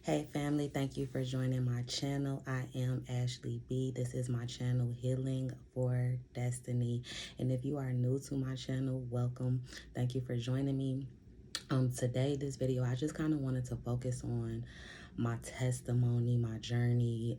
Hey family, thank you for joining my channel. I am Ashley B. This is my channel, Healing for Destiny. And if you are new to my channel, welcome. Thank you for joining me. Today, this video, I just kind of wanted to focus on my testimony, my journey.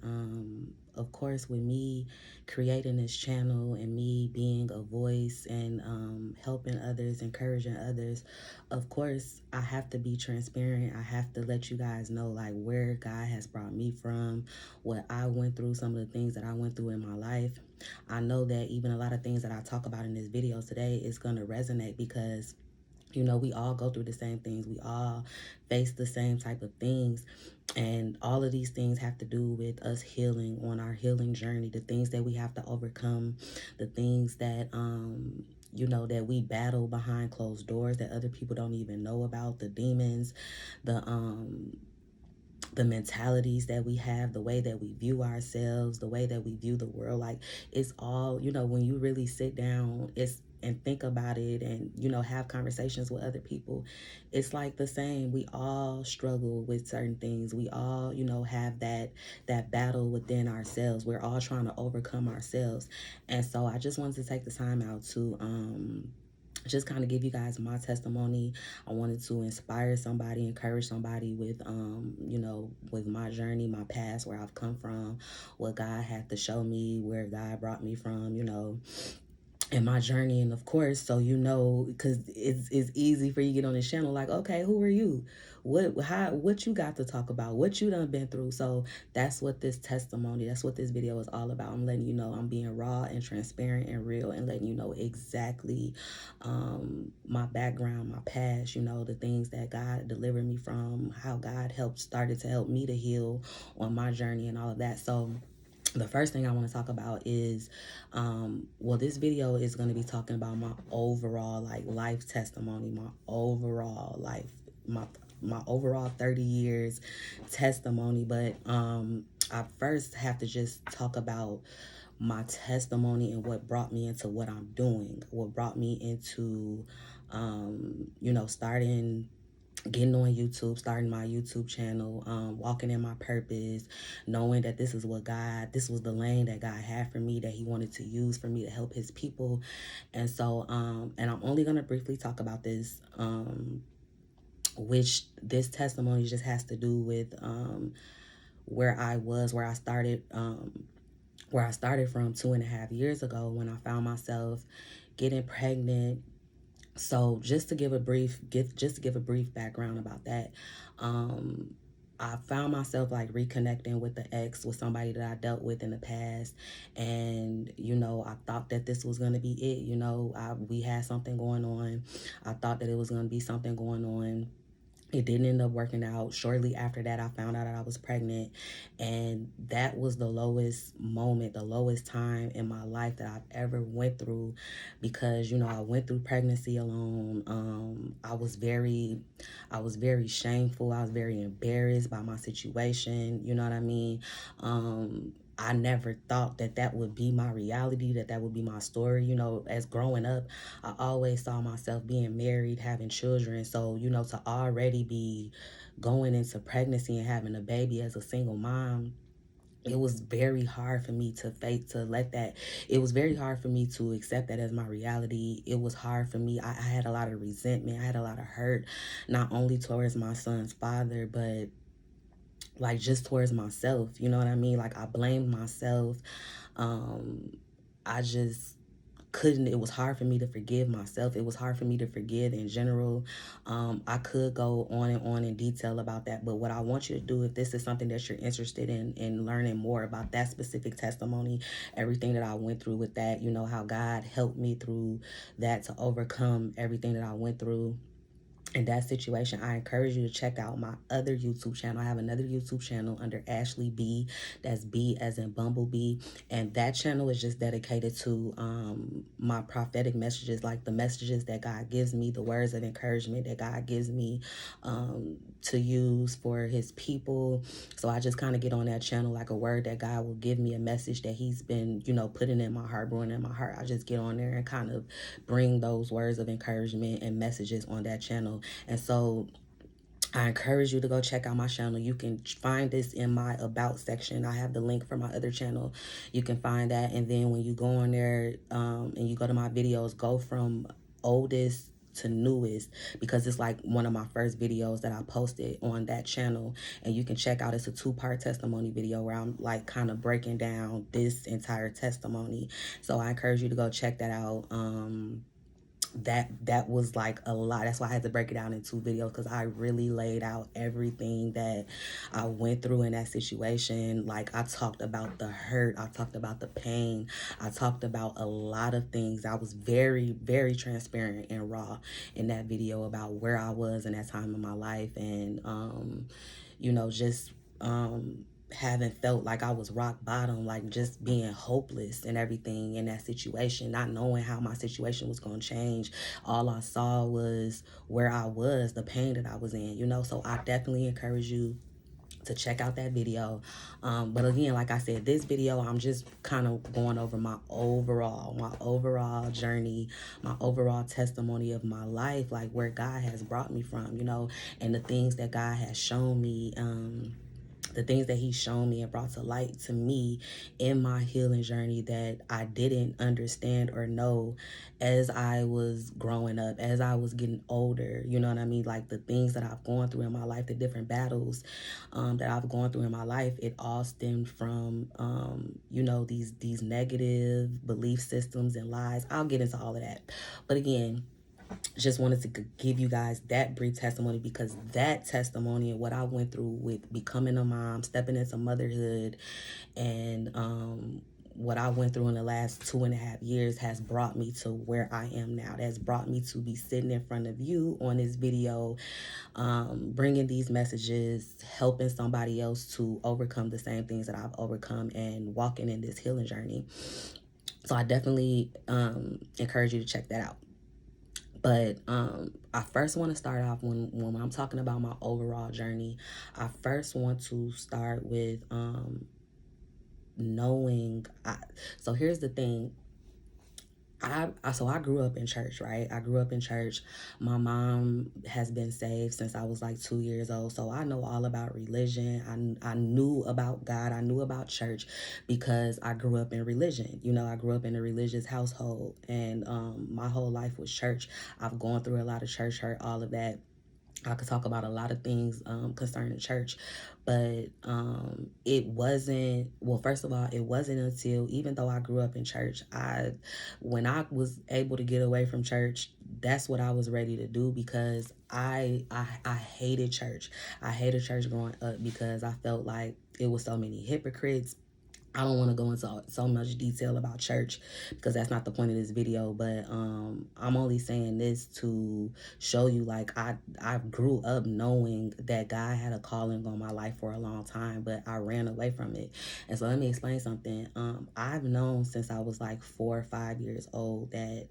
Of course, with me creating this channel and me being a voice and helping others, encouraging others, of course, I have to be transparent. I have to let you guys know like where God has brought me from, what I went through, some of the things that I went through in my life. I know that even a lot of things that I talk about in this video today is going to resonate because we all go through the same things. We all face the same type of things. And all of these things have to do with us healing on our healing journey, the things that we have to overcome, the things that, that we battle behind closed doors that other people don't even know about, the demons, the mentalities that we have, the way that we view ourselves, the way that we view the world. Like it's all, when you really sit down and think about it and, have conversations with other people, it's like the same. We all struggle with certain things. We all, have that battle within ourselves. We're all trying to overcome ourselves. And so I just wanted to take the time out to just kind of give you guys my testimony. I wanted to inspire somebody, encourage somebody with, with my journey, my past, where I've come from, what God had to show me, where God brought me from, in my journey. And of course, so because it's easy for you to get on this channel like, okay, who are you, what you got to talk about, what you done been through. So that's what this testimony, that's what this video is all about. I'm letting you know I'm being raw and transparent and real and letting you know exactly my background, my past, the things that God delivered me from, how God started to help me to heal on my journey and all of that. So the first thing I want to talk about is, this video is going to be talking about my overall life testimony, my overall life, my overall 30 years testimony. But I first have to just talk about my testimony and what brought me into what I'm doing, what brought me into, starting getting on YouTube, starting my YouTube channel, walking in my purpose, knowing that this was the lane that God had for me, that he wanted to use for me to help his people. And so, and I'm only going to briefly talk about this, which this testimony just has to do with where I was, where I started from 2.5 years ago when I found myself getting pregnant. So just to give a brief background about that, I found myself reconnecting with with somebody that I dealt with in the past. And, I thought that this was going to be it. We had something going on. I thought that it was going to be something going on. It didn't end up working out. Shortly after that, I found out that I was pregnant. And that was the lowest moment, the lowest time in my life that I've ever went through, because, I went through pregnancy alone. I was very shameful. I was very embarrassed by my situation. You know what I mean? I never thought that would be my reality, that would be my story. As growing up, I always saw myself being married, having children. So, to already be going into pregnancy and having a baby as a single mom, it was very hard for me it was very hard for me to accept that as my reality. It was hard for me. I had a lot of resentment. I had a lot of hurt, not only towards my son's father, but just towards myself. You know what I mean? I blamed myself. I just couldn't. It was hard for me to forgive myself. It was hard for me to forgive in general. I could go on and on in detail about that, but what I want you to do, if this is something that you're interested in learning more about that specific testimony, everything that I went through with that, how God helped me through that to overcome everything that I went through in that situation, I encourage you to check out my other YouTube channel. I have another YouTube channel under Ashley B. That's B as in Bumblebee. And that channel is just dedicated to my prophetic messages, like the messages that God gives me, the words of encouragement that God gives me to use for his people. So I just kind of get on that channel like a word that God will give me, a message that he's been, putting in my heart, brewing in my heart. I just get on there and kind of bring those words of encouragement and messages on that channel. And so I encourage you to go check out my channel. You can find this in my about section. I have the link for my other channel. You can find that. And then when you go on there and you go to my videos, go from oldest to newest, because it's like one of my first videos that I posted on that channel. And you can check out, it's a 2-part testimony video where I'm like kind of breaking down this entire testimony. So I encourage you to go check that out. That was like a lot. That's why I had to break it down in 2 videos, because I really laid out everything that I went through in that situation. Like, I talked about the hurt, I talked about the pain, I talked about a lot of things. I was very, very transparent and raw in that video about where I was in that time in my life. And you know, just having felt like I was rock bottom, like just being hopeless and everything in that situation, not knowing how my situation was going to change. All I saw was where I was, the pain that I was in, you know. So I definitely encourage you to check out that video. But again, like I said, this video, I'm just kind of going over my overall journey, my overall testimony of my life, like where God has brought me from, you know, and the things that God has shown me, the things that he's shown me and brought to light to me in my healing journey that I didn't understand or know as I was growing up, as I was getting older. You know what I mean? Like the things that I've gone through in my life, the different battles that I've gone through in my life, it all stemmed from, you know, these negative belief systems and lies. I'll get into all of that. But again, just wanted to give you guys that brief testimony, because that testimony and what I went through with becoming a mom, stepping into motherhood, and what I went through in the last 2.5 years has brought me to where I am now. That has brought me to be sitting in front of you on this video, bringing these messages, helping somebody else to overcome the same things that I've overcome, and walking in this healing journey. So I definitely encourage you to check that out. But I first want to start off when I'm talking about my overall journey. I first want to start with knowing. So here's the thing. I grew up in church, right? I grew up in church. My mom has been saved since I was like 2 years old. So I know all about religion. I knew about God. I knew about church because I grew up in religion. You know, I grew up in a religious household, and my whole life was church. I've gone through a lot of church hurt, all of that. I could talk about a lot of things concerning church, but it wasn't, well, first of all, it wasn't until, even though I grew up in church, when I was able to get away from church, that's what I was ready to do, because I hated church. I hated church growing up because I felt like it was so many hypocrites. I don't want to go into so much detail about church because that's not the point of this video, but I'm only saying this to show you, like, I grew up knowing that God had a calling on my life for a long time, but I ran away from it. And so let me explain something. I've known since I was like 4 or 5 years old that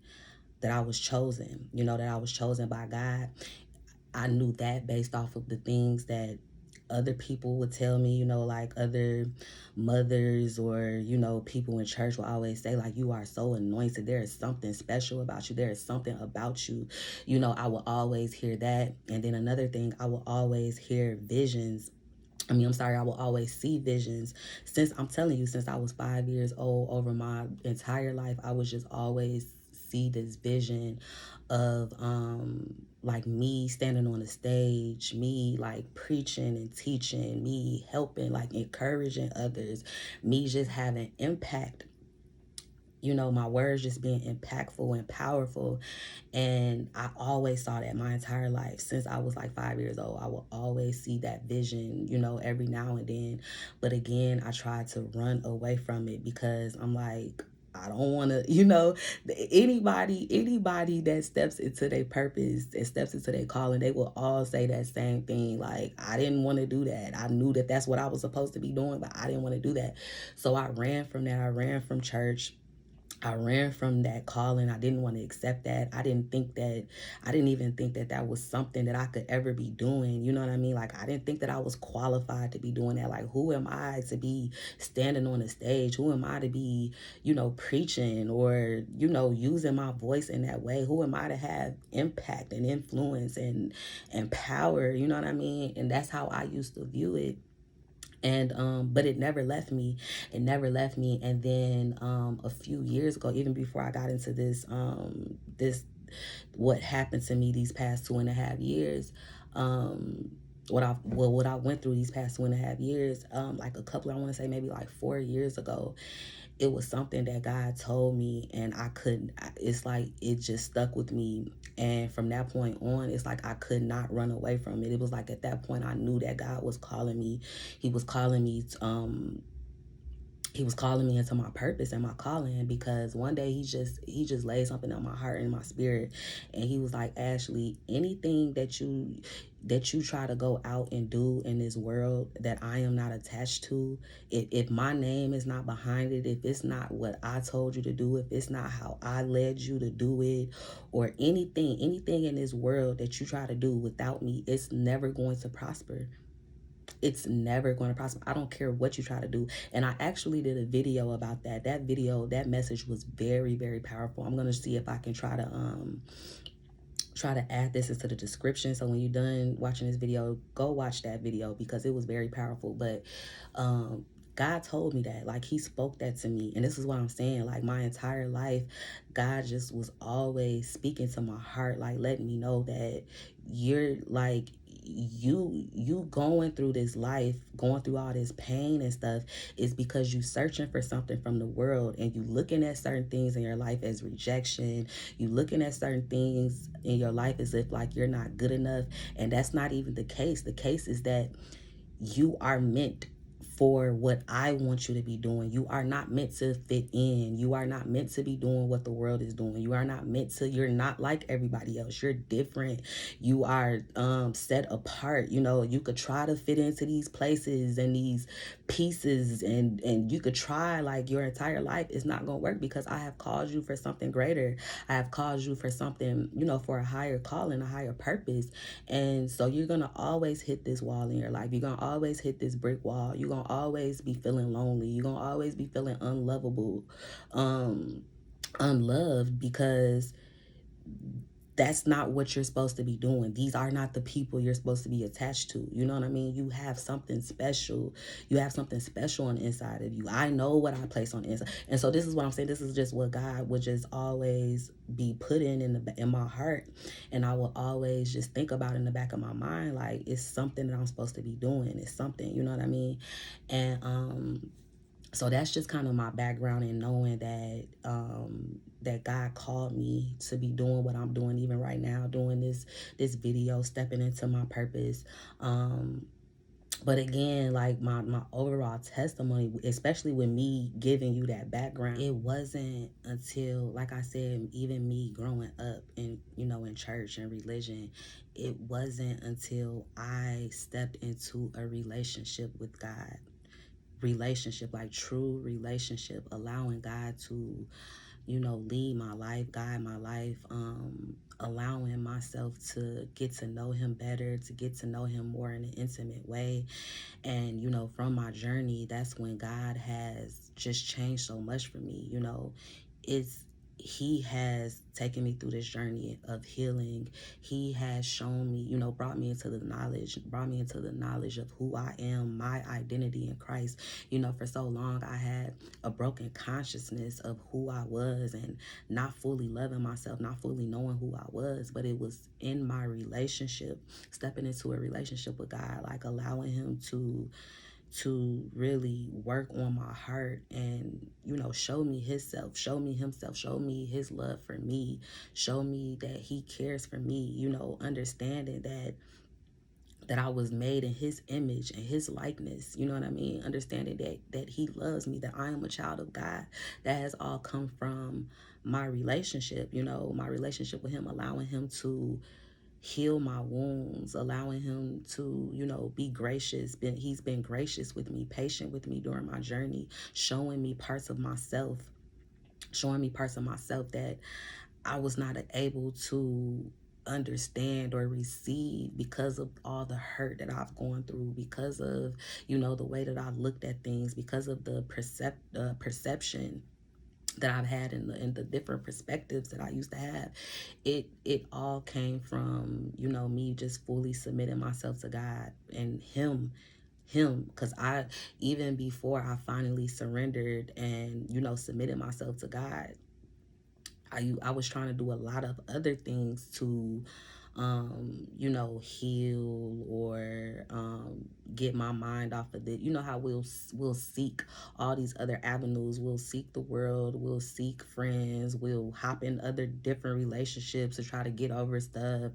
I was chosen, you know, that I was chosen by God. I knew that based off of the things that other people would tell me, you know, like other mothers or, you know, people in church will always say, like, you are so anointed. There is something special about you. There is something about you. You know, I will always hear that. And then another thing, I will always hear visions. I will always see visions. Since I'm telling you, since I was 5 years old, over my entire life, I was just always see this vision of like me standing on the stage, me like preaching and teaching, me helping, like encouraging others, me just having impact, you know, my words just being impactful and powerful. And I always saw that my entire life since I was like 5 years old. I will always see that vision, you know, every now and then. But again, I tried to run away from it because I'm like, I don't want to, you know, anybody that steps into their purpose and steps into their calling, they will all say that same thing. Like, I didn't want to do that. I knew that that's what I was supposed to be doing, but I didn't want to do that. So I ran from that. I ran from church. I ran from that calling. I didn't want to accept that. I didn't even think that that was something that I could ever be doing. You know what I mean? Like, I didn't think that I was qualified to be doing that. Like, who am I to be standing on a stage? Who am I to be, preaching or, using my voice in that way? Who am I to have impact and influence and power? You know what I mean? And that's how I used to view it. And but it never left me. And then a few years ago, even before I got into this what happened to me these past 2.5 years, what I went through these past 2.5 years, like a couple, I want to say maybe like 4 years ago, it was something that God told me, and I couldn't, it's like it just stuck with me. And from that point on, it's like I could not run away from it. It was like at that point I knew that God was calling me. He was calling me he was calling me into my purpose and my calling, because one day he just laid something on my heart and my spirit, and he was like, Ashley, anything that you try to go out and do in this world that I am not attached to, if my name is not behind it, if it's not what I told you to do, if it's not how I led you to do it, or anything in this world that you try to do without me, it's never going to prosper. It's never going to prosper. I don't care what you try to do. And I actually did a video about that. That message was very, very powerful. I'm going to see if I can try to add this into the description, so when you're done watching this video, go watch that video, because it was very powerful. But God told me that, like, he spoke that to me. And this is what I'm saying, like, my entire life, God just was always speaking to my heart, like letting me know that you're like, you going through this life, going through all this pain and stuff, is because you searching for something from the world, and you looking at certain things in your life as rejection. You looking at certain things in your life as if like you're not good enough. And that's not even the case. The case is that you are meant for what I want you to be doing. You are not meant to fit in. You are not meant to be doing what the world is doing. You are not meant to, you're not like everybody else. You're different. You are set apart. You could try to fit into these places and these pieces, and you could try like your entire life. It's not going to work, because I have called you for something greater. I have called you for something, for a higher calling, a higher purpose. And so you're going to always hit this wall in your life. You're going to always hit this brick wall. You're going to always be feeling lonely. You're going to always be feeling unlovable, unloved, because that's not what you're supposed to be doing. These are not the people you're supposed to be attached to. You know what I mean? You have something special. You have something special on the inside of you. I know what I place on the inside. And so this is what I'm saying. This is just what God would just always be putting in my heart. And I will always just think about in the back of my mind, like, it's something that I'm supposed to be doing. It's something, you know what I mean? And so that's just kind of my background in knowing that God called me to be doing what I'm doing, even right now, doing this video, stepping into my purpose. But again, like my overall testimony, especially with me giving you that background, it wasn't until, like I said, even me growing up in church and religion, it wasn't until I stepped into a relationship with God. Relationship, like true relationship, allowing God to lead my life, guide my life, allowing myself to get to know him better, to get to know him more in an intimate way. And from my journey, that's when God has just changed so much for me. It's he has taken me through this journey of healing. He has shown me, brought me into the knowledge of who I am, my identity in Christ. For so long I had a broken consciousness of who I was, and not fully loving myself, not fully knowing who I was. But it was in my relationship, stepping into a relationship with God, like allowing him to really work on my heart and show me himself, show me his love for me, show me that he cares for me, understanding that I was made in his image and his likeness, you know what I mean? Understanding that he loves me, that I am a child of God. That has all come from my relationship, my relationship with him, allowing him to heal my wounds, allowing him to, be gracious. He's been gracious with me, patient with me during my journey, showing me parts of myself showing me parts of myself that I was not able to understand or receive because of all the hurt that I've gone through, because of, the way that I looked at things, because of the perception that I've had in the different perspectives that I used to have. It all came from, me just fully submitting myself to God and him, because I, even before I finally surrendered and, submitted myself to God, I was trying to do a lot of other things to, heal or get my mind off of it. You know how we'll seek all these other avenues. We'll seek the world. We'll seek friends. We'll hop in other different relationships to try to get over stuff.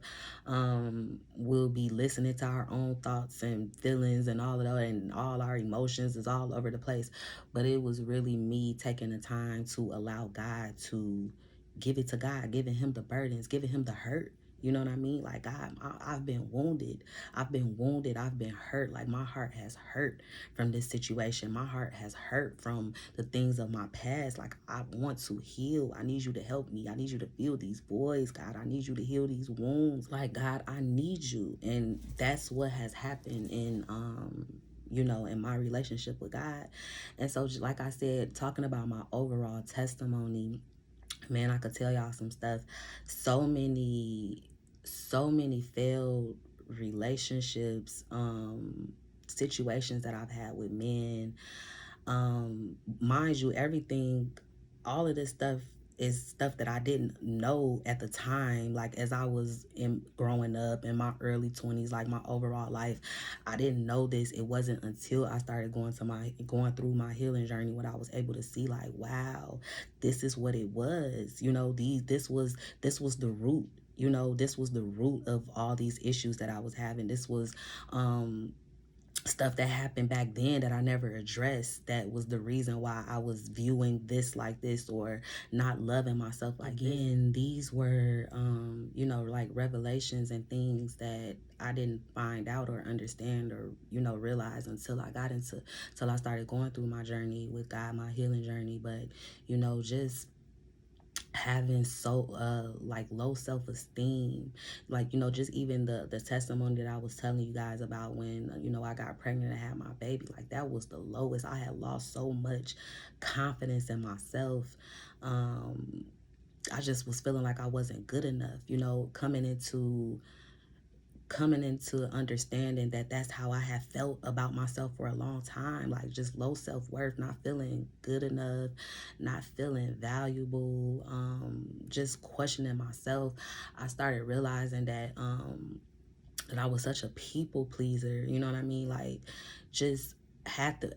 We'll be listening to our own thoughts and feelings and all of that, and all our emotions is all over the place. But it was really me taking the time to allow God to give it to God, giving him the burdens, giving him the hurt. You know what I mean? Like, God, I've been wounded. I've been wounded. I've been hurt. Like, my heart has hurt from this situation. My heart has hurt from the things of my past. Like, I want to heal. I need you to help me. I need you to feel these voids, God. I need you to heal these wounds. Like, God, I need you. And that's what has happened in my relationship with God. And so, just like I said, talking about my overall testimony, man, I could tell y'all some stuff. So many failed relationships, situations that I've had with men. Mind you, everything, all of this stuff is stuff that I didn't know at the time. Like, as I was growing up in my early 20s, like my overall life, I didn't know this. It wasn't until I started going through my healing journey when I was able to see, like, wow, this is what it was. This was the root. This was the root of all these issues that I was having. This was stuff that happened back then that I never addressed, that was the reason why I was viewing this like this, or not loving myself like this. Again, these were like revelations and things that I didn't find out or understand or realize until I started going through my journey with God, my healing journey. But just having like low self-esteem, like just even the testimony that I was telling you guys about when I got pregnant and had my baby, like that was the lowest. I had lost so much confidence in myself. I just was feeling like I wasn't good enough, coming into understanding that that's how I have felt about myself for a long time. Like, just low self-worth, not feeling good enough, not feeling valuable, just questioning myself. I started realizing that I was such a people pleaser, you know what I mean? Like, just happen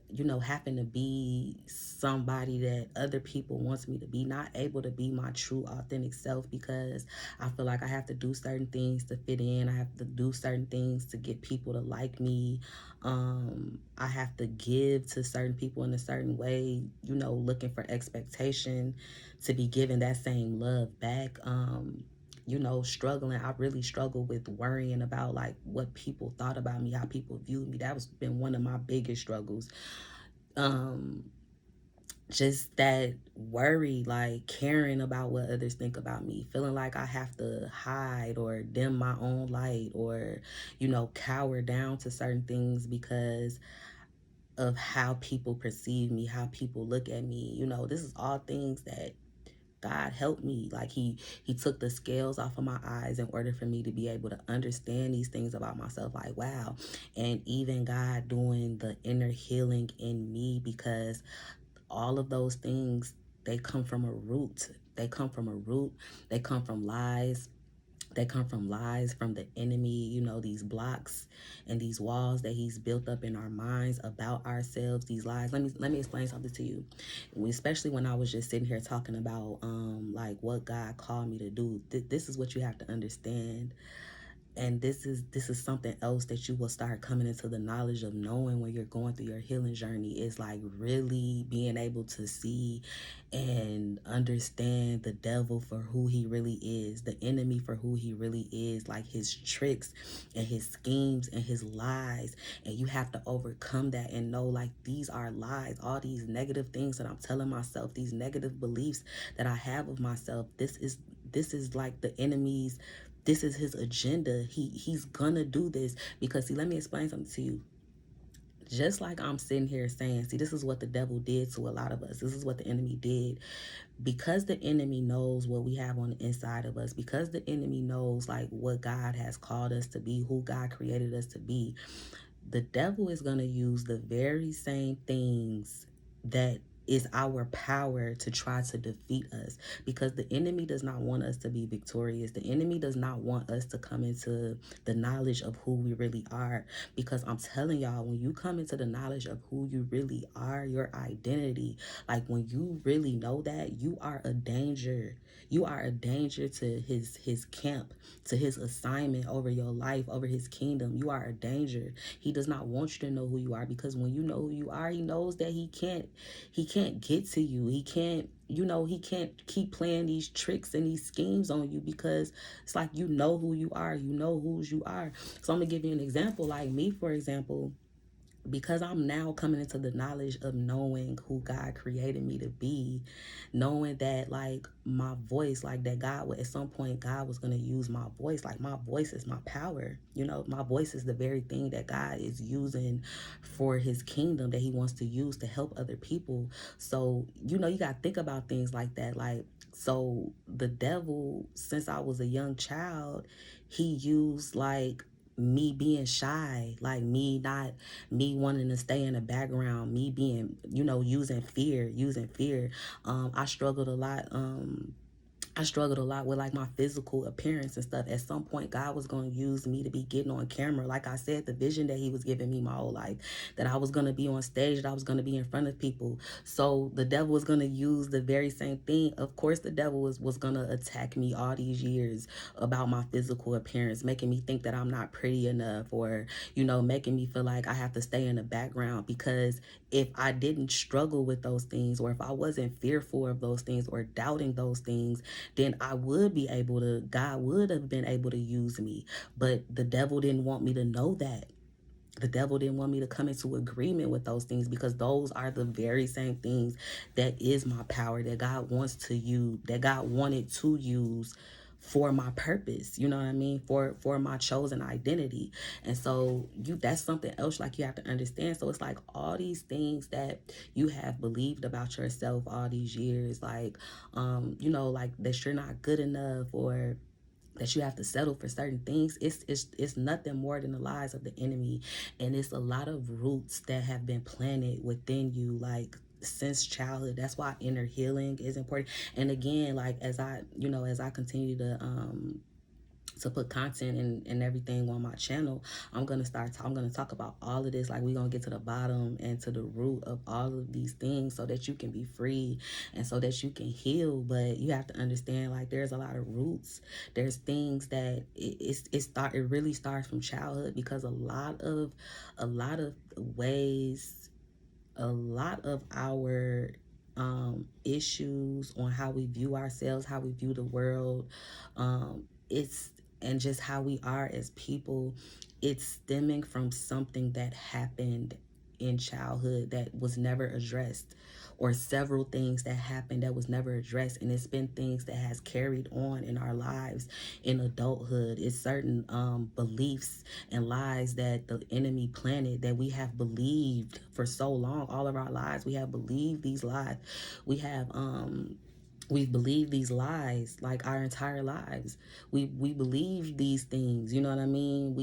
to be somebody that other people wants me to be, not able to be my true authentic self, because I feel like I have to do certain things to fit in. I have to do certain things to get people to like me. I have to give to certain people in a certain way, looking for expectation to be given that same love back. Struggling. I really struggled with worrying about like what people thought about me, how people viewed me. That was been one of my biggest struggles. Um, just that worry, like caring about what others think about me, feeling like I have to hide or dim my own light, or, cower down to certain things because of how people perceive me, how people look at me. This is all things that God helped me. Like, he took the scales off of my eyes in order for me to be able to understand these things about myself. Like, wow. And even God doing the inner healing in me, because all of those things, they come from a root. They come from a root. They come from lies. They come from lies from the enemy, these blocks and these walls that he's built up in our minds about ourselves, these lies. Let me explain something to you. Especially when I was just sitting here talking about like what God called me to do. This is what you have to understand. And this is something else that you will start coming into the knowledge of knowing when you're going through your healing journey, is like really being able to see and understand the devil for who he really is, the enemy for who he really is, like his tricks and his schemes and his lies. And you have to overcome that and know, like, these are lies. All these negative things that I'm telling myself, these negative beliefs that I have of myself, this is like the enemy's, this is his agenda. He's gonna do this because, see, let me explain something to you. Just like I'm sitting here saying, see, this is what the devil did to a lot of us. This is what the enemy did. Because the enemy knows what we have on the inside of us, because the enemy knows like what God has called us to be, who God created us to be, the devil is going to use the very same things that is our power to try to defeat us, because the enemy does not want us to be victorious. The enemy does not want us to come into the knowledge of who we really are, because I'm telling y'all, when you come into the knowledge of who you really are, your identity, like when you really know that, you are a danger. You are a danger to his camp, to his assignment over your life, over his kingdom. You are a danger. He does not want you to know who you are, because when you know who you are, he knows that he can't get to you. He can't, he can't keep playing these tricks and these schemes on you, because it's like, you know who you are. You know whose you are. So I'm gonna give you an example. Like me, for example, because I'm now coming into the knowledge of knowing who God created me to be, knowing that like my voice, like that God would, at some point God was going to use my voice. Like my voice is my power. My voice is the very thing that God is using for his kingdom, that he wants to use to help other people. So, you got to think about things like that. Like, so the devil, since I was a young child, he used like me being shy, like me wanting to stay in the background, me being, using fear. I struggled a lot. I struggled a lot with like my physical appearance and stuff. At some point, God was going to use me to be getting on camera. Like I said, the vision that he was giving me my whole life, that I was going to be on stage, that I was going to be in front of people. So the devil was going to use the very same thing. Of course, the devil was going to attack me all these years about my physical appearance, making me think that I'm not pretty enough, or, making me feel like I have to stay in the background. Because if I didn't struggle with those things, or if I wasn't fearful of those things or doubting those things, then God would have been able to use me. But the devil didn't want me to know that. The devil didn't want me to come into agreement with those things, because those are the very same things that is my power, that God wants to use, that God wanted to use for my purpose, you know what I mean, for my chosen identity. And so that's something else, like, you have to understand. So it's like all these things that you have believed about yourself all these years, like like that you're not good enough, or that you have to settle for certain things. It's nothing more than the lies of the enemy. And it's a lot of roots that have been planted within you, like, since childhood. That's why inner healing is important. And again, like, as I continue to put content and everything on my channel, I'm gonna talk about all of this. Like, we're gonna get to the bottom and to the root of all of these things, so that you can be free and so that you can heal. But you have to understand, like, there's a lot of roots. There's things that it really starts from childhood, because a lot of ways, a lot of our issues on how we view ourselves, how we view the world, it's and just how we are as people, it's stemming from something that happened in childhood that was never addressed, or several things that happened that was never addressed. And it's been things that has carried on in our lives in adulthood. It's certain beliefs and lies that the enemy planted, that we have believed for so long. All of our lives, we have believed these lies. We've believed these lies like our entire lives. We believe these things, you know what I mean?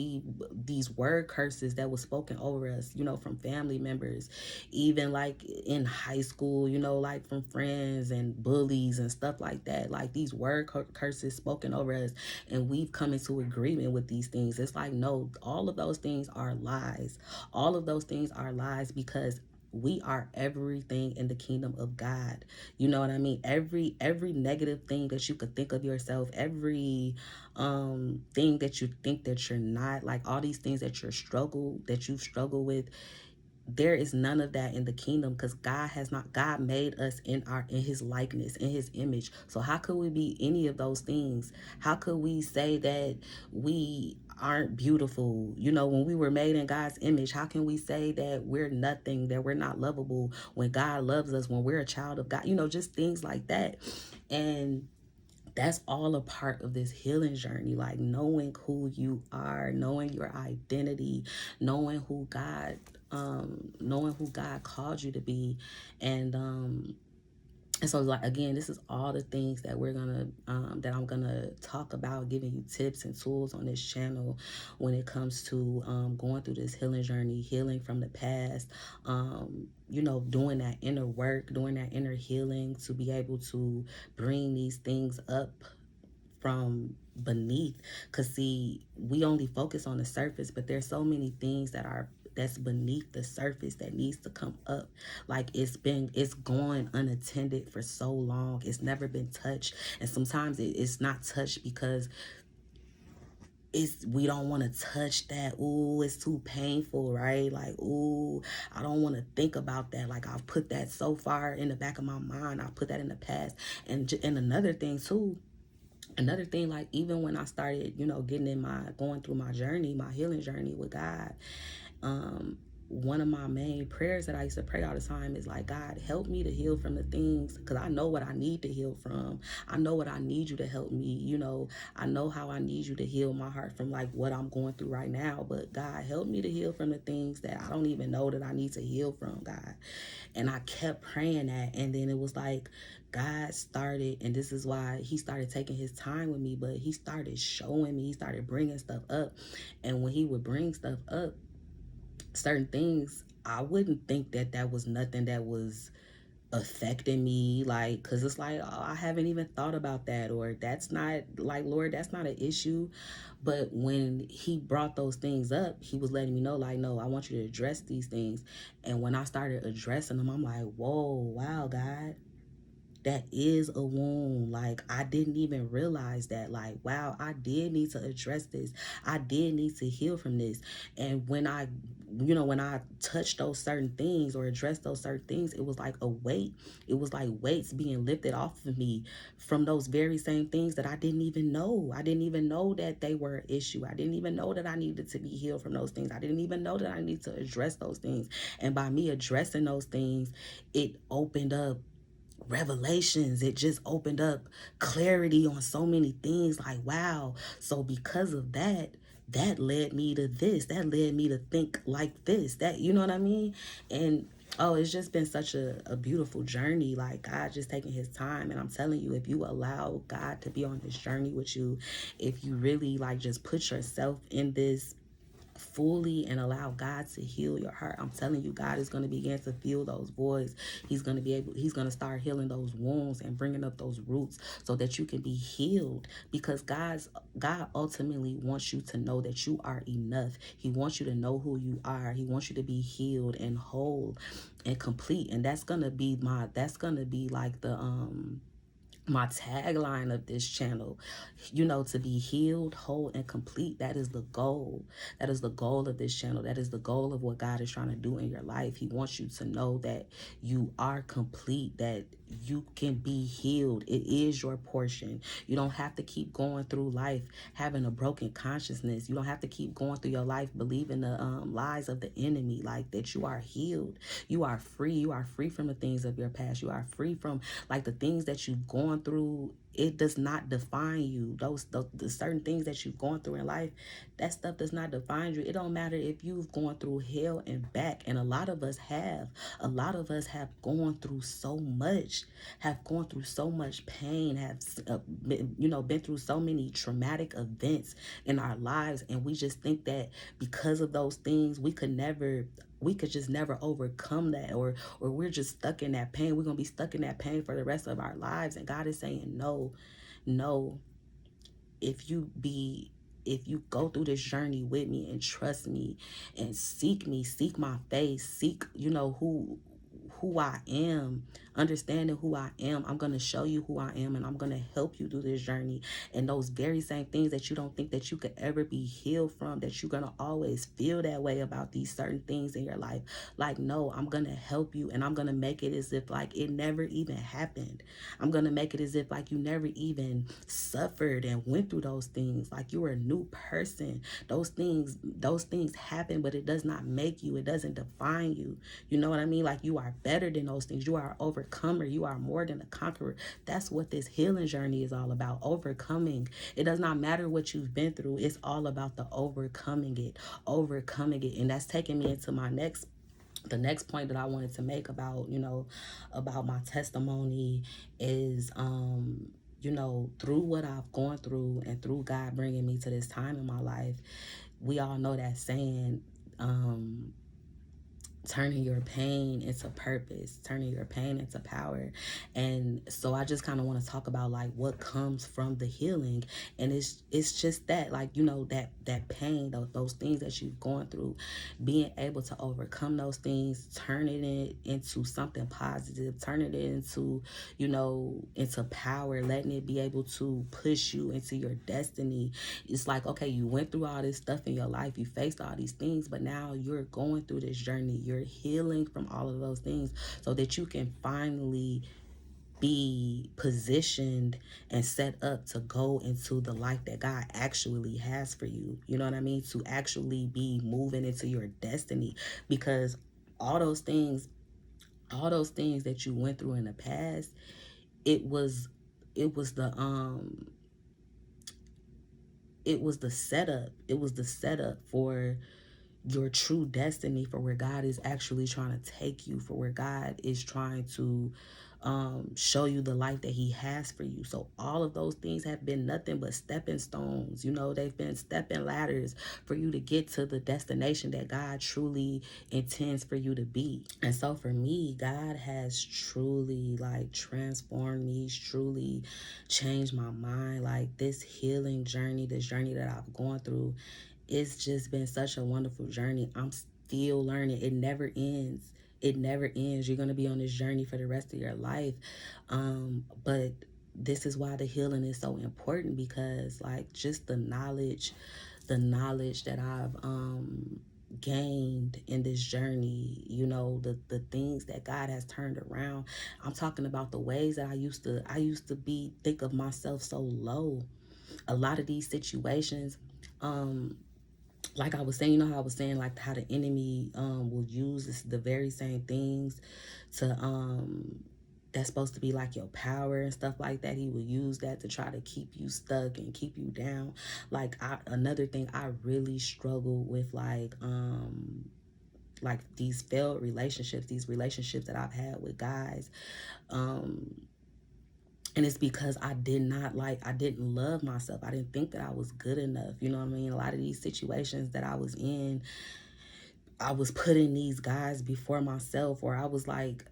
These word curses that was spoken over us, from family members, even like in high school, like from friends and bullies and stuff like that. Like, these word curses spoken over us, and we've come into agreement with these things. It's like, no, all of those things are lies. All of those things are lies, because We are everything in the kingdom of God. You know what I mean? Every negative thing that you could think of yourself, every thing that you think that you're not, like all these things that you struggle with, there is none of that in the kingdom, because God made us in his likeness, in his image. So how could we be any of those things? How could we say that we aren't beautiful? You know, when we were made in God's image, how can we say that we're nothing, that we're not lovable, when God loves us, when we're a child of God? You know, just things like that. And that's all a part of this healing journey, like knowing who you are, knowing your identity, knowing knowing who God called you to be. And um and so, like, again, this is all the things that I'm gonna talk about, giving you tips and tools on this channel when it comes to going through this healing journey, healing from the past, you know, doing that inner work, doing that inner healing to be able to bring these things up from beneath. Because see, we only focus on the surface, but there's so many things that's beneath the surface that needs to come up. Like, it's gone unattended for so long, it's never been touched. And sometimes it's not touched because we don't want to touch that. Ooh, it's too painful, right? Like, ooh, I don't want to think about that. Like, I've put that so far in the back of my mind, I've put that in the past. And another thing too, like, even when I started, you know, going through my journey, my healing journey with God, um one of my main prayers that I used to pray all the time is like, God, help me to heal from the things, because I know what I need to heal from. I know what I need you to help me, you know. I know how I need you to heal my heart from, like, what I'm going through right now. But God, help me to heal from the things that I don't even know that I need to heal from, God. And I kept praying that. And then it was like God started, and this is why he started taking his time with me, but he started showing me, he started bringing stuff up. And when he would bring stuff up, certain things, I wouldn't think that that was nothing that was affecting me, like, because it's like, oh, I haven't even thought about that, or that's not, like, Lord, that's not an issue. But when he brought those things up, he was letting me know, like, no, I want you to address these things. And when I started addressing them, I'm like, whoa, wow, God, that is a wound. Like, I didn't even realize that. Like, wow, I did need to address this. I did need to heal from this. And when I touched those certain things or addressed those certain things, it was like a weight. It was like weights being lifted off of me from those very same things that I didn't even know. I didn't even know that they were an issue. I didn't even know that I needed to be healed from those things. I didn't even know that I needed to address those things. And by me addressing those things, it opened up revelations. It just opened up clarity on so many things. Like, wow. So because of that, that led me to this. That led me to think like this. That, you know what I mean? And oh, it's just been such a beautiful journey. Like, God just taking his time. And I'm telling you, if you allow God to be on this journey with you, if you really, like, just put yourself in this fully and allow God to heal your heart, I'm telling you, God is going to begin to fill those voids. He's going to start healing those wounds and bringing up those roots so that you can be healed. Because God ultimately wants you to know that you are enough. He wants you to know who you are. He wants you to be healed and whole and complete. And that's going to be like the my tagline of this channel, you know, to be healed, whole, and complete. That is the goal. That is the goal of this channel. That is the goal of what God is trying to do in your life. He wants you to know that you are complete, that you can be healed. It is your portion. You don't have to keep going through life having a broken consciousness. You don't have to keep going through your life believing the lies of the enemy, like that you are healed. You are free. You are free from the things of your past. You are free from, like, the things that you've gone through. It does not define you. The certain things that you've gone through in life, that stuff does not define you. It don't matter if you've gone through hell and back, and a lot of us have. A lot of us have gone through so much, have gone through so much pain, have been through so many traumatic events in our lives, and we just think that because of those things we could just never overcome that, or we're just stuck in that pain. We're going to be stuck in that pain for the rest of our lives. And God is saying, no, if you if you go through this journey with me and trust me and seek me, seek my face, seek, you know, who I am, understanding who I am, I'm going to show you who I am, and I'm going to help you through this journey. And those very same things that you don't think that you could ever be healed from, that you're going to always feel that way about these certain things in your life. Like, no, I'm going to help you, and I'm going to make it as if like it never even happened. I'm going to make it as if like you never even suffered and went through those things. Like, you're a new person. Those things happen, but it does not make you. It doesn't define you. You know what I mean? Like, you are better than those things. You are an overcomer. You are more than a conqueror. That's what this healing journey is all about, overcoming. It does not matter what you've been through. It's all about the overcoming it. And that's taking me into the next point that I wanted to make about, you know, about my testimony is, you know, through what I've gone through and through God bringing me to this time in my life, we all know that saying, turning your pain into purpose, turning your pain into power. And so I just kind of want to talk about like what comes from the healing. And it's just that, like, you know, that pain, those things that you've gone through, being able to overcome those things, turning it into something positive, turning it into, you know, into power, letting it be able to push you into your destiny. It's like, okay, you went through all this stuff in your life, you faced all these things, but now you're going through this journey. You're healing from all of those things so that you can finally be positioned and set up to go into the life that God actually has for you. You know what I mean? To actually be moving into your destiny, because all those things, that you went through in the past, it was it was the it was the setup. It was the setup for your true destiny, for where God is actually trying to take you, for where God is trying to show you the life that he has for you. So all of those things have been nothing but stepping stones. You know, they've been stepping ladders for you to get to the destination that God truly intends for you to be. And so for me, God has truly like transformed me. He's truly changed my mind. Like, this healing journey, this journey that I've gone through, it's just been such a wonderful journey. I'm still learning. It never ends. It never ends. You're going to be on this journey for the rest of your life. But this is why the healing is so important, because like just the knowledge that I've gained in this journey, you know, the things that God has turned around. I'm talking about the ways that I used to be think of myself so low. A lot of these situations, like I was saying, you know how I was saying, like how the enemy will use the very same things to that's supposed to be like your power and stuff like that. He will use that to try to keep you stuck and keep you down. Like, another thing I really struggle with, like these failed relationships, these relationships that I've had with guys. And it's because I didn't love myself. I didn't think that I was good enough. You know what I mean? A lot of these situations that I was in, I was putting these guys before myself, or I was like,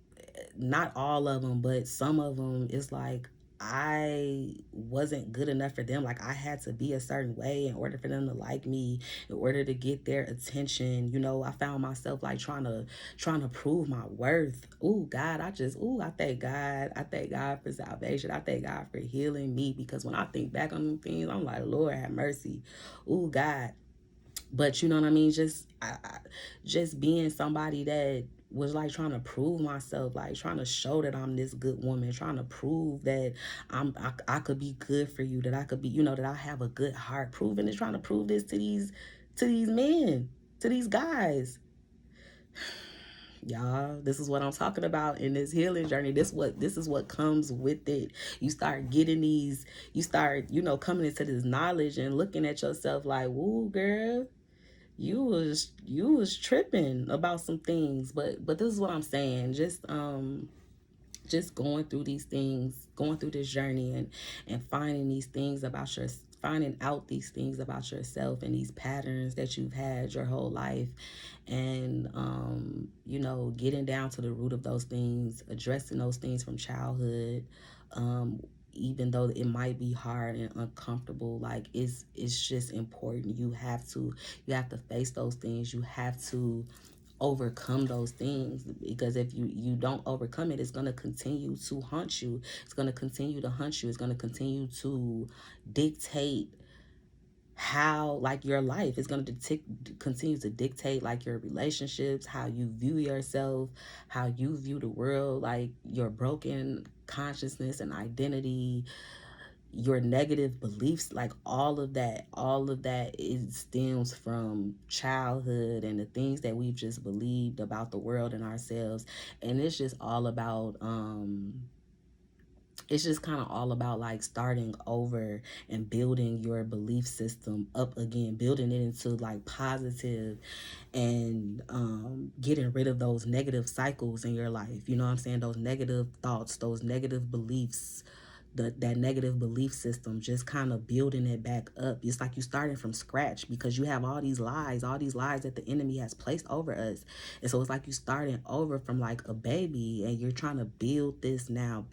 not all of them, but some of them, it's like I wasn't good enough for them. Like, I had to be a certain way in order for them to like me, in order to get their attention. You know, I found myself like trying to prove my worth. I thank God. I thank God for salvation. I thank God for healing me, because when I think back on them things, I'm like, Lord have mercy. Ooh, God. But you know what I mean? Just being somebody that was like trying to prove myself, like trying to show that I'm this good woman, trying to prove that I could be good for you, that I could be, you know, that I have a good heart, trying to prove this to these men, to these guys. Y'all, this is what I'm talking about in this healing journey. This is what comes with it. You start getting you start, you know, coming into this knowledge and looking at yourself like, woo, girl, you was tripping about some things. But this is what I'm saying. Just going through these things, going through this journey, and finding out these things about yourself, and these patterns that you've had your whole life, and you know, getting down to the root of those things, addressing those things from childhood, even though it might be hard and uncomfortable, like it's just important. You have to face those things. You have to overcome those things, because if you don't overcome it, it's going to continue to haunt you. It's going to continue to hunt you. It's going to continue to dictate how, like, your life is going to continue to dictate, like, your relationships, how you view yourself, how you view the world, like your broken consciousness and identity, your negative beliefs, like all of that is stems from childhood and the things that we've just believed about the world and ourselves. And it's just kind of all about like starting over and building your belief system up again, building it into like positive, and getting rid of those negative cycles in your life. You know what I'm saying? Those negative thoughts, those negative beliefs, that negative belief system, just kind of building it back up. It's like you starting from scratch, because you have all these lies that the enemy has placed over us. And so it's like you starting over from like a baby, and you're trying to build this new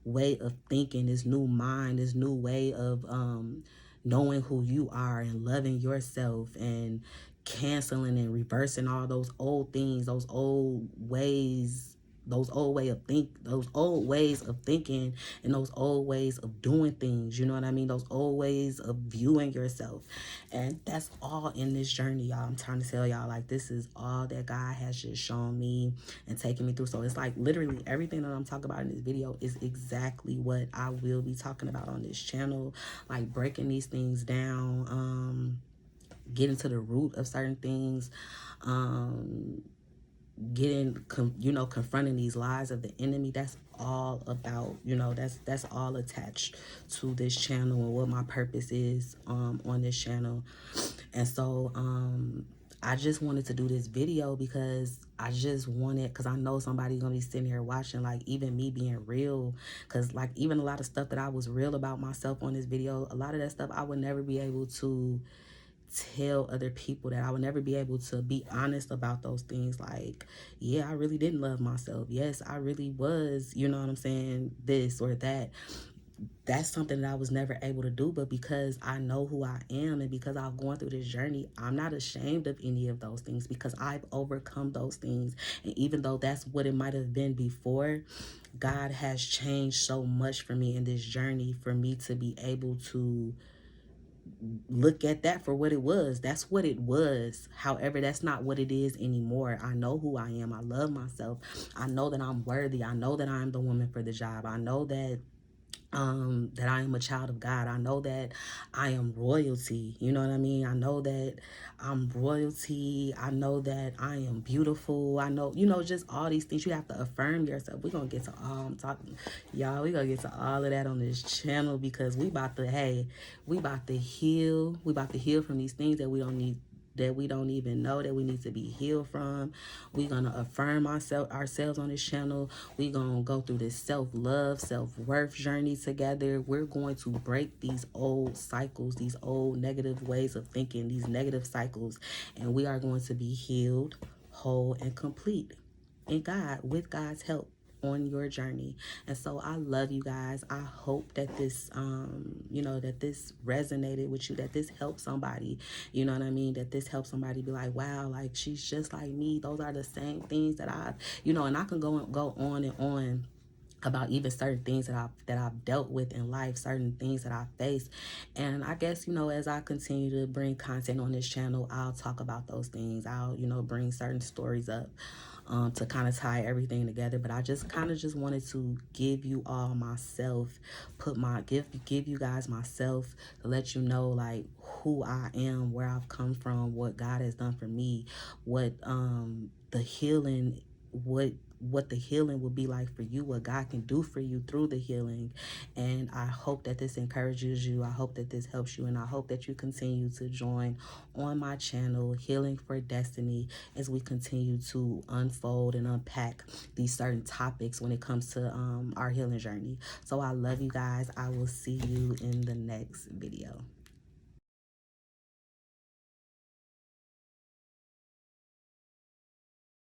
way of thinking, this new mind, this new way of knowing who you are and loving yourself, and canceling and reversing all those old things, those old ways, those old ways of thinking, and those old ways of doing things. You know what I mean? Those old ways of viewing yourself. And that's all in this journey, y'all. I'm trying to tell y'all, like, this is all that God has just shown me and taken me through. So it's like literally everything that I'm talking about in this video is exactly what I will be talking about on this channel, like breaking these things down, getting to the root of certain things, confronting these lies of the enemy. That's all about, that's all attached to this channel and what my purpose is on this channel. And so I just wanted to do this video because because I know somebody's gonna be sitting here watching, like, even me being real, because like even a lot of stuff that I was real about myself on this video, a lot of that stuff I would never be able to tell other people, that I would never be able to be honest about those things. Like, yeah, I really didn't love myself. Yes, I really was, you know what I'm saying, this or that. That's something that I was never able to do. But because I know who I am, and because I've gone through this journey, I'm not ashamed of any of those things, because I've overcome those things. And even though that's what it might have been before, God has changed so much for me in this journey, for me to be able to look at that for what it was. That's what it was. However, that's not what it is anymore. I know who I am. I love myself. I know that I'm worthy. I know that I'm the woman for the job. I know that I am a child of God. I know that I am royalty. You know what I mean? I know that I'm royalty. I know that I am beautiful. I know, just all these things. You have to affirm yourself. We're going to get to all, I'm talking, y'all, we're going to get to all of that on this channel, because we about to heal. We about to heal from these things that we don't even know that we need to be healed from. We're going to affirm ourselves on this channel. We're going to go through this self-love, self-worth journey together. We're going to break these old cycles, these old negative ways of thinking, these negative cycles, and we are going to be healed, whole, and complete in God, with God's help, on your journey. And so I love you guys. I hope that this that this resonated with you, that this helped somebody, you know what I mean, that this helped somebody be like, wow, like, she's just like me. Those are the same things that and I can go on and on about even certain things that I've dealt with in life, certain things that I faced. And I guess, as I continue to bring content on this channel, I'll talk about those things. I'll, bring certain stories up to kind of tie everything together. But I just kind of just wanted to give you all myself, give you guys myself, to let you know, like, who I am, where I've come from, what God has done for me, what the healing, what the healing will be like for you, what God can do for you through the healing. And I hope that this encourages you. I hope that this helps you. And I hope that you continue to join on my channel, Healing for Destiny, as we continue to unfold and unpack these certain topics when it comes to our healing journey. So I love you guys. I will see you in the next video.